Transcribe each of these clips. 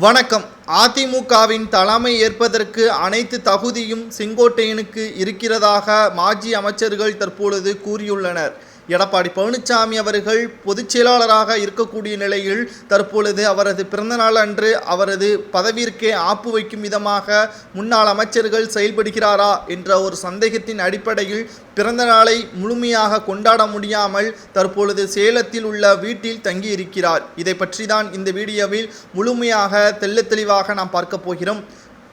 வணக்கம். அதிமுகவின் தலைமை ஏற்பதற்கு அனைத்து தகுதியும் செங்கோட்டையனுக்கு இருக்கிறதாக மாஜி அமைச்சர்கள் தற்பொழுது கூறியுள்ளனர். எடப்பாடி பழனிசாமி அவர்கள் பொதுச் செயலாளராக இருக்கக்கூடிய நிலையில் தற்பொழுது அவரது பிறந்தநாள் அன்று அவரது பதவியிற்கே ஆப்பு வைக்கும் விதமாக முன்னாள் அமைச்சர்கள் செயல்படுகிறாரா என்ற ஒரு சந்தேகத்தின் அடிப்படையில் பிறந்த நாளை முழுமையாக கொண்டாட முடியாமல் தற்பொழுது சேலத்தில் உள்ள வீட்டில் தங்கியிருக்கிறார். இதை பற்றி தான் இந்த வீடியோவில் முழுமையாக தெளிவாக நாம் பார்க்க போகிறோம்.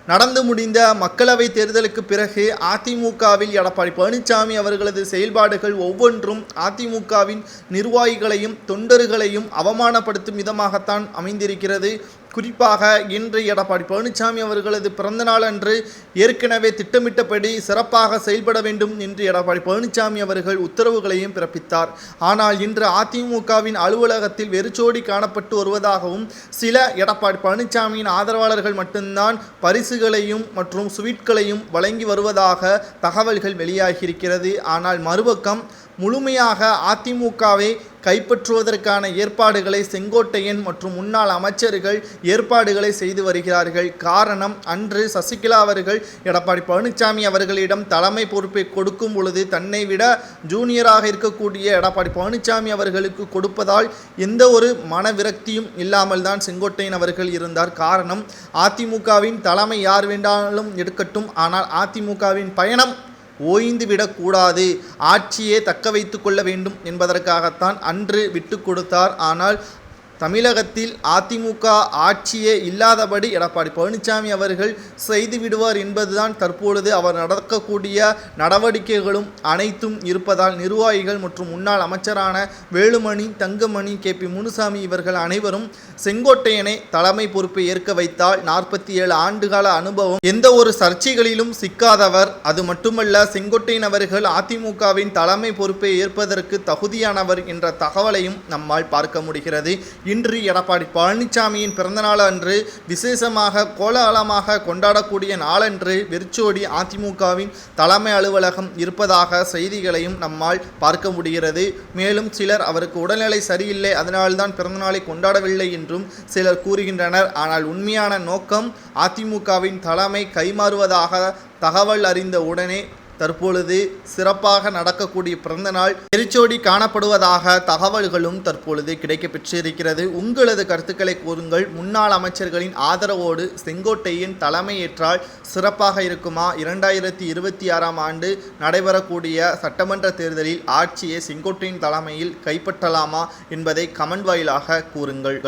நடந்து முடிந்த மக்களவை தேர்தலுக்கு பிறகு அதிமுகவில் எடப்பாடி பழனிசாமி அவர்களது செயல்பாடுகள் ஒவ்வொன்றும் அதிமுகவின் நிர்வாகிகளையும் தொண்டர்களையும் அவமானப்படுத்தும் விதமாகத்தான் அமைந்திருக்கிறது. குறிப்பாக இன்று எடப்பாடி பழனிசாமி அவர்களது பிறந்தநாள் அன்று ஏற்கனவே திட்டமிட்டபடி சிறப்பாக செயல்பட வேண்டும் என்று எடப்பாடி பழனிசாமி அவர்கள் உத்தரவுகளையும் பிறப்பித்தார். ஆனால் இன்று அதிமுகவின் அலுவலகத்தில் வெறிச்சோடி காணப்பட்டு வருவதாகவும் சில எடப்பாடி பழனிசாமியின் ஆதரவாளர்கள் மட்டும்தான் பரிசுகளையும் மற்றும் ஸ்வீட்களையும் வழங்கி வருவதாக தகவல்கள் வெளியாகியிருக்கிறது. ஆனால் மறுபக்கம் முழுமையாக அதிமுகவை கைப்பற்றுவதற்கான ஏற்பாடுகளை செங்கோட்டையன் மற்றும் முன்னாள் அமைச்சர்கள் ஏற்பாடுகளை செய்து வருகிறார்கள். காரணம், அன்று சசிகலா அவர்கள் எடப்பாடி பழனிசாமி அவர்களிடம் தலைமை பொறுப்பை கொடுக்கும் பொழுது தன்னை விட ஜூனியராக இருக்கக்கூடிய எடப்பாடி பழனிசாமி அவர்களுக்கு கொடுப்பதால் எந்த ஒரு மனவிரக்தியும் இல்லாமல் தான் செங்கோட்டையன் அவர்கள் இருந்தார். காரணம், அதிமுகவின் தலைமை யார் வேண்டாலும் எடுக்கட்டும், ஆனால் அதிமுகவின் பயணம் ஓய்ந்து விடக்கூடாது, ஆட்சியே தக்க வைத்து கொள்ள வேண்டும் என்பதற்காகத்தான் அன்று விட்டு கொடுத்தார். ஆனால் தமிழகத்தில் அதிமுக ஆட்சியே இல்லாதபடி எடப்பாடி பழனிசாமி அவர்கள் செய்து விடுவார் என்பதுதான் தற்பொழுது அவர் நடக்கக்கூடிய நடவடிக்கைகளும் அனைத்தும் இருப்பதால் நிர்வாகிகள் மற்றும் முன்னாள் அமைச்சரான வேலுமணி, தங்கமணி, KP முனுசாமி இவர்கள் அனைவரும் செங்கோட்டையனை தலைமை பொறுப்பை ஏற்க வைத்தால் 47 ஆண்டுகால அனுபவம், எந்த ஒரு சர்ச்சைகளிலும் சிக்காதவர், அது மட்டுமல்ல செங்கோட்டையன் அவர்கள் அதிமுகவின் தலைமை பொறுப்பை ஏற்பதற்கு தகுதியானவர் என்ற தகவலையும் நம்மால் பார்க்க முடிகிறது. இன்று எடப்பாடி பழனிசாமியின் பிறந்தநாள் அன்று விசேஷமாக கோலாகலமாக கொண்டாடக்கூடிய நாளன்று வெறிச்சோடி அதிமுகவின் தலைமை அலுவலகம் இருப்பதாக செய்திகளையும் நம்மால் பார்க்க முடிகிறது. மேலும் சிலர் அவருக்கு உடல்நிலை சரியில்லை, அதனால்தான் பிறந்தநாளை கொண்டாடவில்லை என்றும் சிலர் கூறுகின்றனர். ஆனால் உண்மையான நோக்கம் அதிமுகவின் தலைமை கைமாறுவதாக தகவல் அறிந்த உடனே தற்பொழுது சிறப்பாக நடக்கக்கூடிய பிறந்தநாள் வெறிச்சோடி காணப்படுவதாக தகவல்களும் தற்பொழுது கிடைக்கப்பெற்றிருக்கிறது. உங்களது கருத்துக்களை கூறுங்கள். முன்னாள் அமைச்சர்களின் ஆதரவோடு செங்கோட்டையின் தலைமையேற்றால் சிறப்பாக இருக்குமா? 2026ஆம் ஆண்டு நடைபெறக்கூடிய சட்டமன்ற தேர்தலில் ஆட்சியை செங்கோட்டையின் தலைமையில் கைப்பற்றலாமா என்பதை கமெண்ட் வாயிலாக கூறுங்கள்.